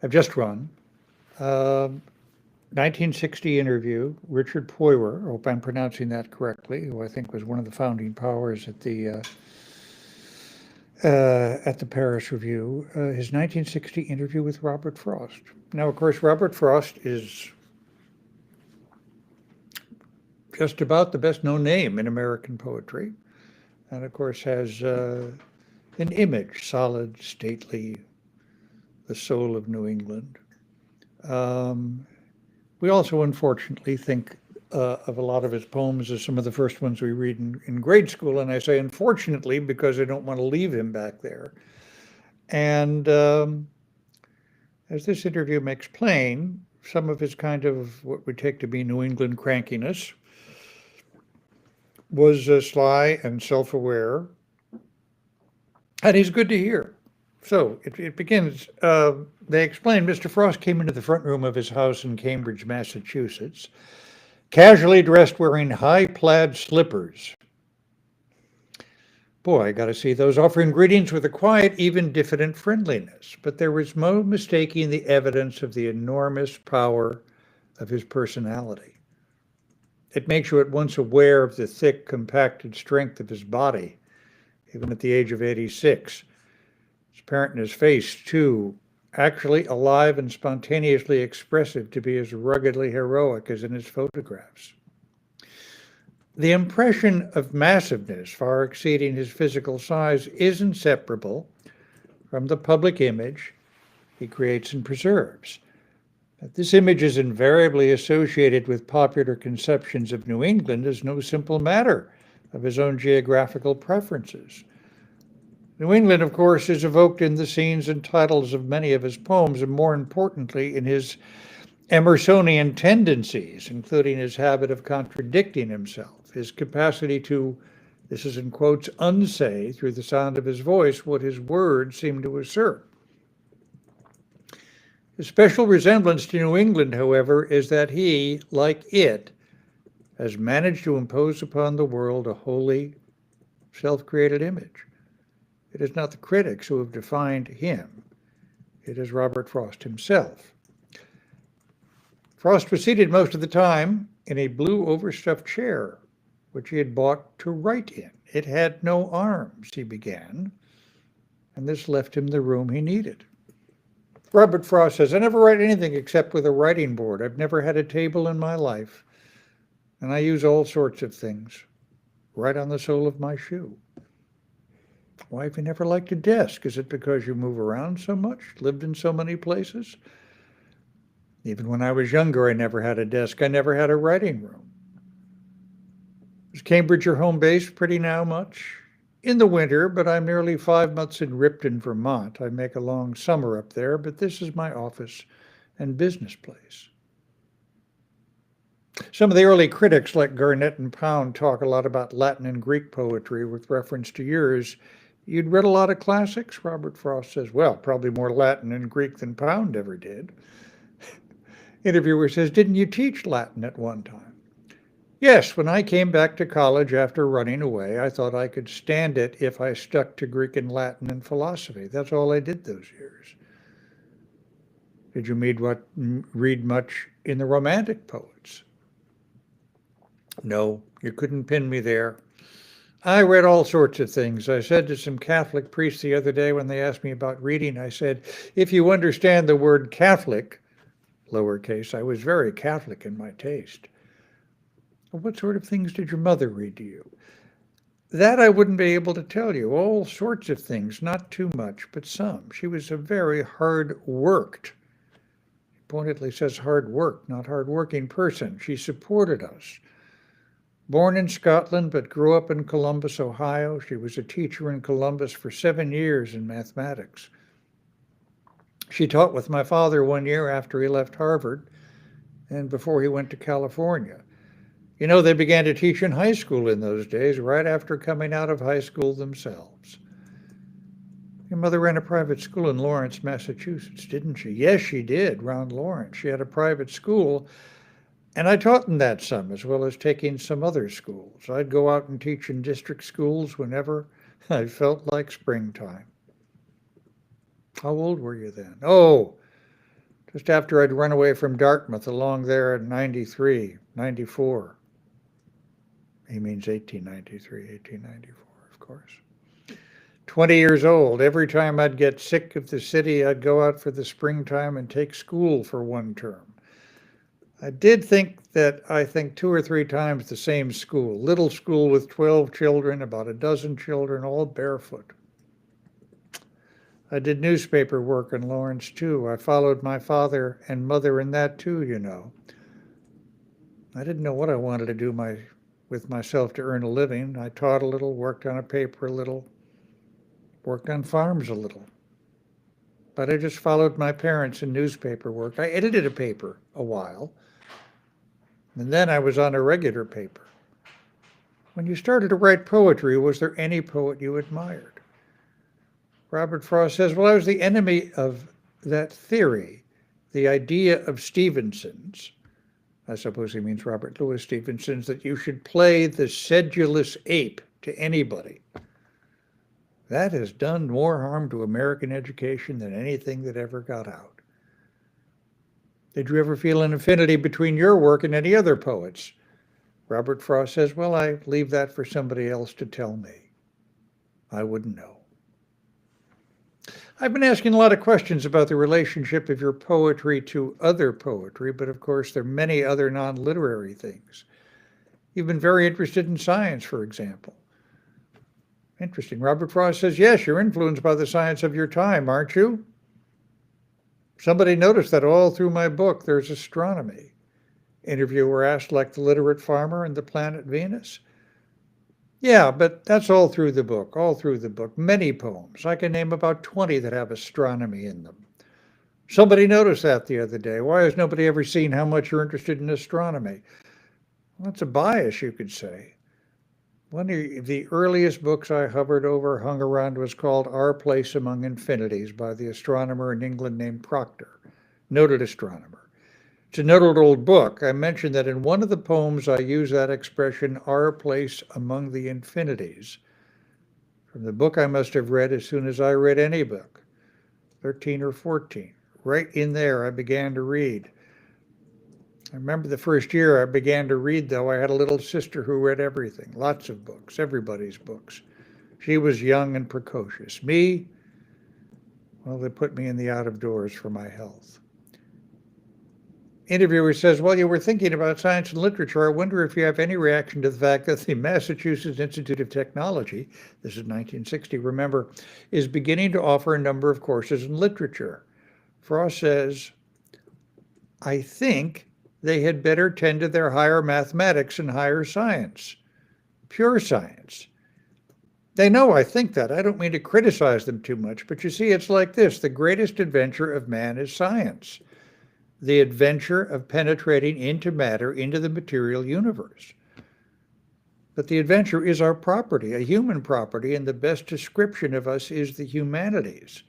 I've just run. 1960 interview, Richard Poywer, I hope I'm pronouncing that correctly, who I think was one of the founding powers at the Paris Review, his 1960 interview with Robert Frost. Now, of course, Robert Frost is just about the best known name in American poetry, and of course has an image, solid, stately, the soul of New England. Um, we also, unfortunately, think of a lot of his poems as some of the first ones we read in grade school, and I say unfortunately because I don't want to leave him back there. And as this interview makes plain, some of his kind of what we take to be New England crankiness was sly and self-aware, and he's good to hear. So it begins. They explain Mr. Frost came into the front room of his house in Cambridge, Massachusetts, casually dressed, wearing high plaid slippers. Boy, I got to see those, offering greetings with a quiet, even diffident friendliness. But there was no mistaking the evidence of the enormous power of his personality. It makes you at once aware of the thick, compacted strength of his body, even at the age of 86. It's apparent in his face, too, actually alive and spontaneously expressive to be as ruggedly heroic as in his photographs. The impression of massiveness, far exceeding his physical size, is inseparable from the public image he creates and preserves. This image is invariably associated with popular conceptions of New England as no simple matter of his own geographical preferences. New England, of course, is evoked in the scenes and titles of many of his poems, and more importantly, in his Emersonian tendencies, including his habit of contradicting himself, his capacity to, this is in quotes, unsay through the sound of his voice what his words seem to assert. His special resemblance to New England, however, is that he, like it, has managed to impose upon the world a wholly self-created image. It is not the critics who have defined him. It is Robert Frost himself. Frost was seated most of the time in a blue overstuffed chair, which he had bought to write in. It had no arms, he began, and this left him the room he needed. Robert Frost says, I never write anything except with a writing board. I've never had a table in my life, and I use all sorts of things, right on the sole of my shoe. Why have you never liked a desk? Is it because you move around so much, lived in so many places? Even when I was younger, I never had a desk. I never had a writing room. Is Cambridge your home base pretty now much? In the winter, but I'm nearly 5 months in Ripton, Vermont. I make a long summer up there, but this is my office and business place. Some of the early critics, like Garnett and Pound, talk a lot about Latin and Greek poetry with reference to yours. You'd read a lot of classics? Robert Frost says, well, probably more Latin and Greek than Pound ever did. Interviewer says, didn't you teach Latin at one time? Yes, when I came back to college after running away, I thought I could stand it if I stuck to Greek and Latin and philosophy. That's all I did those years. Did you read much in the Romantic poets? No, you couldn't pin me there. I read all sorts of things. I said to some Catholic priests the other day when they asked me about reading, I said, if you understand the word Catholic, lowercase, I was very Catholic in my taste. What sort of things did your mother read to you? That I wouldn't be able to tell you. All sorts of things, not too much, but some. She was a very hard-worked, he pointedly says hard work, not hard-working person. She supported us. Born in Scotland, but grew up in Columbus, Ohio. She was a teacher in Columbus for 7 years in mathematics. She taught with my father 1 year after he left Harvard and before he went to California. You know, they began to teach in high school in those days, right after coming out of high school themselves. Your mother ran a private school in Lawrence, Massachusetts, didn't she? Yes, she did, around Lawrence. She had a private school, and I taught in that some, as well as taking some other schools. I'd go out and teach in district schools whenever I felt like springtime. How old were you then? Oh, just after I'd run away from Dartmouth along there in 93, 94. He means 1893, 1894, of course. 20 years old. Every time I'd get sick of the city, I'd go out for the springtime and take school for one term. I did think that, I think 2 or 3 times the same school. Little school with 12 children, about a dozen children, all barefoot. I did newspaper work in Lawrence, too. I followed my father and mother in that, too, you know. I didn't know what I wanted to do with myself to earn a living. I taught a little, worked on a paper a little, worked on farms a little. But I just followed my parents in newspaper work. I edited a paper a while, and then I was on a regular paper. When you started to write poetry, was there any poet you admired? Robert Frost says, well, I was the enemy of that theory, the idea of Stevenson's. I suppose he means Robert Louis Stevenson's, that you should play the sedulous ape to anybody. That has done more harm to American education than anything that ever got out. Did you ever feel an affinity between your work and any other poets? Robert Frost says, well, I leave that for somebody else to tell me. I wouldn't know. I've been asking a lot of questions about the relationship of your poetry to other poetry, but of course there are many other non-literary things. You've been very interested in science, for example. Interesting. Robert Frost says, yes, you're influenced by the science of your time, aren't you? Somebody noticed that all through my book, there's astronomy. Interviewer asked, like the literate farmer and the planet Venus? Yeah, but that's all through the book, all through the book. Many poems. I can name about 20 that have astronomy in them. Somebody noticed that the other day. Why has nobody ever seen how much you're interested in astronomy? Well, that's a bias, you could say. One of the earliest books I hovered over, hung around, was called Our Place Among Infinities by the astronomer in England named Proctor, noted astronomer. It's a noted old book. I mentioned that in one of the poems I use that expression, our place among the infinities. From the book I must have read as soon as I read any book, 13 or 14. Right in there I began to read. I remember the first year I began to read, though, I had a little sister who read everything, lots of books, everybody's books. She was young and precocious. Me, well, they put me in the out of doors for my health. Interviewer says, well, you were thinking about science and literature. I wonder if you have any reaction to the fact that the Massachusetts Institute of Technology, this is 1960, remember, is beginning to offer a number of courses in literature. Frost says, I think they had better tend to their higher mathematics and higher science, pure science. They know I think that. I don't mean to criticize them too much, but you see, it's like this. The greatest adventure of man is science. The adventure of penetrating into matter, into the material universe. But the adventure is our property, a human property, and the best description of us is the humanities.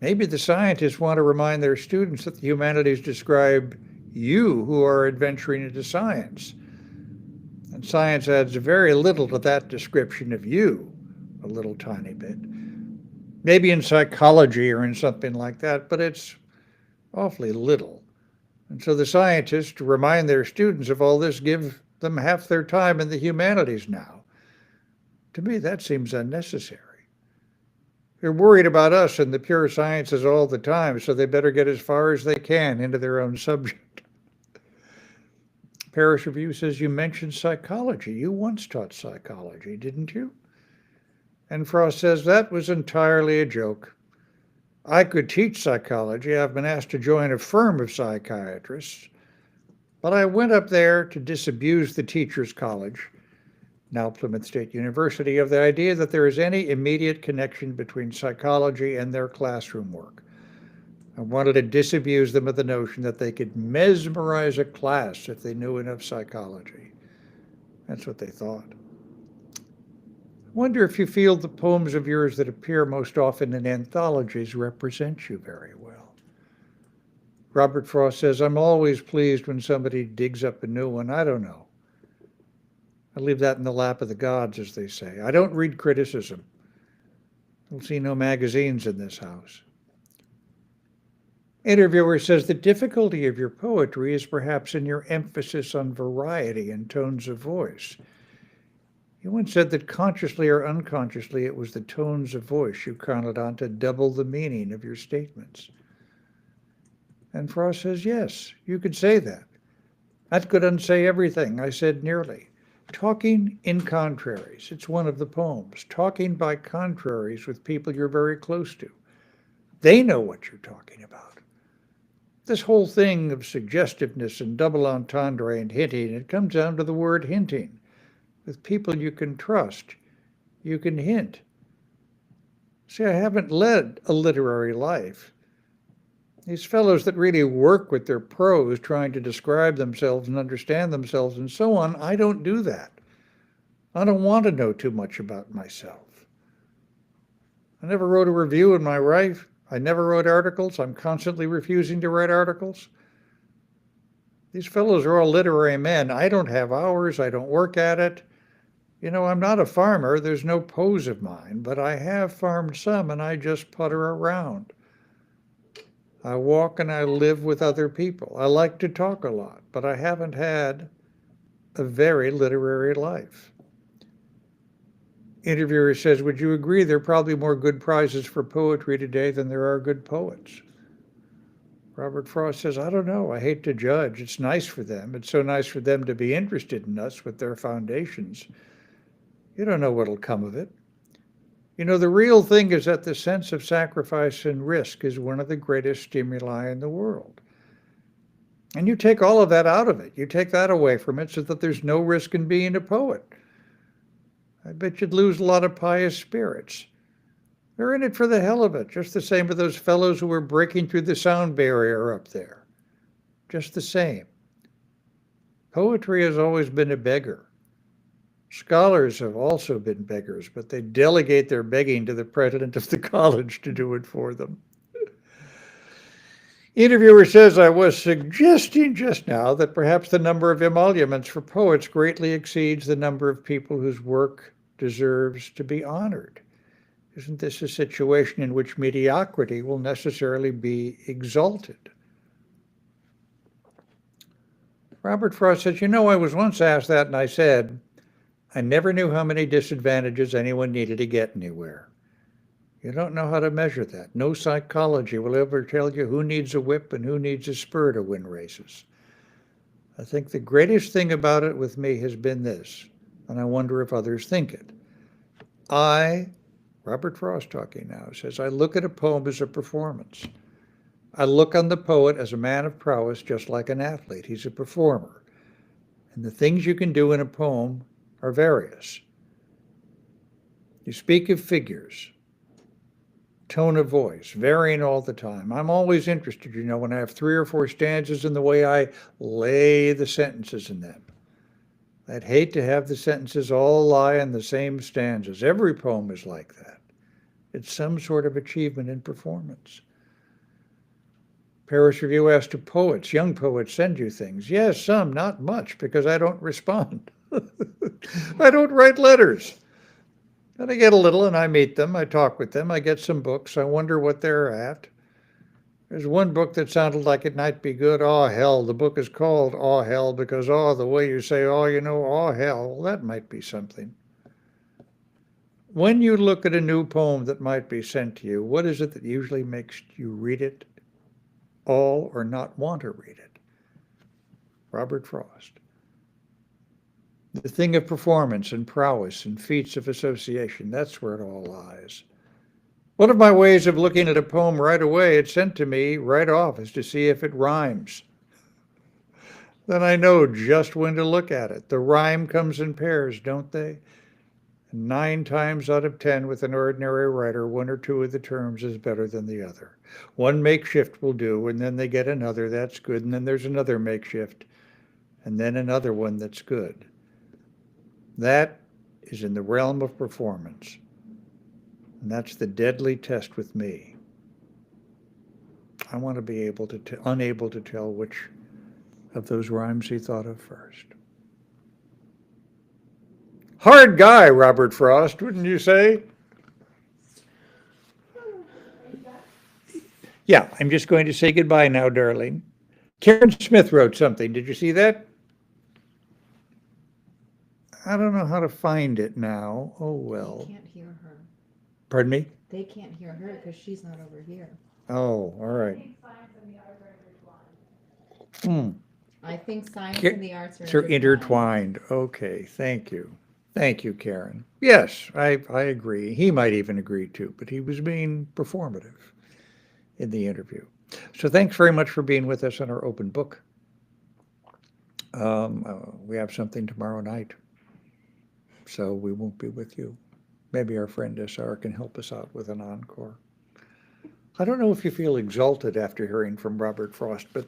Maybe the scientists want to remind their students that the humanities describe you who are adventuring into science. And science adds very little to that description of you, a little tiny bit. Maybe in psychology or in something like that, but it's awfully little. And so the scientists, to remind their students of all this, give them half their time in the humanities now. To me, that seems unnecessary. They're worried about us and the pure sciences all the time, so they better get as far as they can into their own subject. Paris Review says, you mentioned psychology. You once taught psychology, didn't you? And Frost says, that was entirely a joke. I could teach psychology. I've been asked to join a firm of psychiatrists, but I went up there to disabuse the Teachers College, now Plymouth State University, of the idea that there is any immediate connection between psychology and their classroom work. I wanted to disabuse them of the notion that they could mesmerize a class if they knew enough psychology. That's what they thought. I wonder if you feel the poems of yours that appear most often in anthologies represent you very well. Robert Frost says, I'm always pleased when somebody digs up a new one. I don't know. I leave that in the lap of the gods, as they say. I don't read criticism. You'll see no magazines in this house. Interviewer says the difficulty of your poetry is perhaps in your emphasis on variety and tones of voice. You once said that consciously or unconsciously it was the tones of voice you counted on to double the meaning of your statements. And Frost says, yes, you could say that. That could unsay everything I said nearly. Talking in contraries, it's one of the poems. Talking by contraries with people you're very close to. They know what you're talking about. This whole thing of suggestiveness and double entendre and hinting, it comes down to the word hinting. With people you can trust, you can hint. See, I haven't led a literary life. These fellows that really work with their prose, trying to describe themselves and understand themselves and so on, I don't do that. I don't want to know too much about myself. I never wrote a review in my life. I never wrote articles. I'm constantly refusing to write articles. These fellows are all literary men. I don't have hours. I don't work at it. You know, I'm not a farmer. There's no pose of mine, but I have farmed some and I just putter around. I walk and I live with other people. I like to talk a lot, but I haven't had a very literary life. Interviewer says, would you agree there are probably more good prizes for poetry today than there are good poets? Robert Frost says, I don't know. I hate to judge. It's nice for them. It's so nice for them to be interested in us with their foundations. You don't know what'll come of it. You know, the real thing is that the sense of sacrifice and risk is one of the greatest stimuli in the world. And you take all of that out of it. You take that away from it so that there's no risk in being a poet. I bet you'd lose a lot of pious spirits. They're in it for the hell of it, just the same with those fellows who were breaking through the sound barrier up there. Just the same. Poetry has always been a beggar. Scholars have also been beggars, but they delegate their begging to the president of the college to do it for them. Interviewer says, I was suggesting just now that perhaps the number of emoluments for poets greatly exceeds the number of people whose work deserves to be honored. Isn't this a situation in which mediocrity will necessarily be exalted? Robert Frost says, you know, I was once asked that and I said, I never knew how many disadvantages anyone needed to get anywhere. You don't know how to measure that. No psychology will ever tell you who needs a whip and who needs a spur to win races. I think the greatest thing about it with me has been this, and I wonder if others think it. Robert Frost talking now, says, I look at a poem as a performance. I look on the poet as a man of prowess, just like an athlete. He's a performer. And the things you can do in a poem are various. You speak of figures, tone of voice, varying all the time. I'm always interested, you know, when I have 3 or 4 stanzas in the way I lay the sentences in them. I'd hate to have the sentences all lie in the same stanzas. Every poem is like that. It's some sort of achievement in performance. Paris Review asked, do poets, young poets, send you things? Yes, some, not much, because I don't respond. I don't write letters. And I get a little and I meet them, I talk with them, I get some books, I wonder what they're at. There's one book that sounded like it might be good, Aw Hell. The book is called Aw Hell because, the way you say, you know, Aw Hell, well, that might be something. When you look at a new poem that might be sent to you, what is it that usually makes you read it all or not want to read it? Robert Frost. The thing of performance and prowess and feats of association, that's where it all lies. One of my ways of looking at a poem right away, it's sent to me right off, is to see if it rhymes. Then I know just when to look at it. The rhyme comes in pairs, don't they? 9 times out of 10 with an ordinary writer, 1 or 2 of the terms is better than the other. One makeshift will do, and then they get another, that's good, and then there's another makeshift, and then another one that's good. That is in the realm of performance. And that's the deadly test with me. I want to be unable to tell which of those rhymes he thought of first. Hard guy, Robert Frost, wouldn't you say? Yeah, I'm just going to say goodbye now, darling. Karen Smith wrote something. Did you see that? I don't know how to find it now. Oh, They well. can't hear her. Pardon me? They can't hear her because she's not over here. Oh, all right. Hmm. I think science Ca- and the arts are They're intertwined. intertwined. Okay, thank you. Thank you, Karen. Yes, I agree. He might even agree too, but he was being performative in the interview. So thanks very much for being with us on our open book. We have something tomorrow night, so we won't be with you. Maybe our friend SR can help us out with an encore. I don't know if you feel exalted after hearing from Robert Frost, but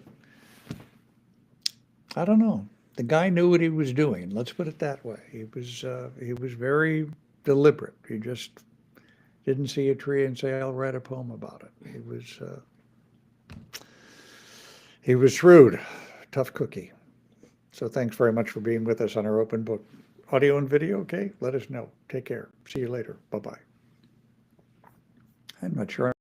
I don't know. The guy knew what he was doing. Let's put it that way. He was very deliberate. He just didn't see a tree and say, "I'll write a poem about it." He was shrewd, tough cookie. So thanks very much for being with us on our open book. Audio and video, okay? Let us know. Take care. See you later. Bye bye. I'm not sure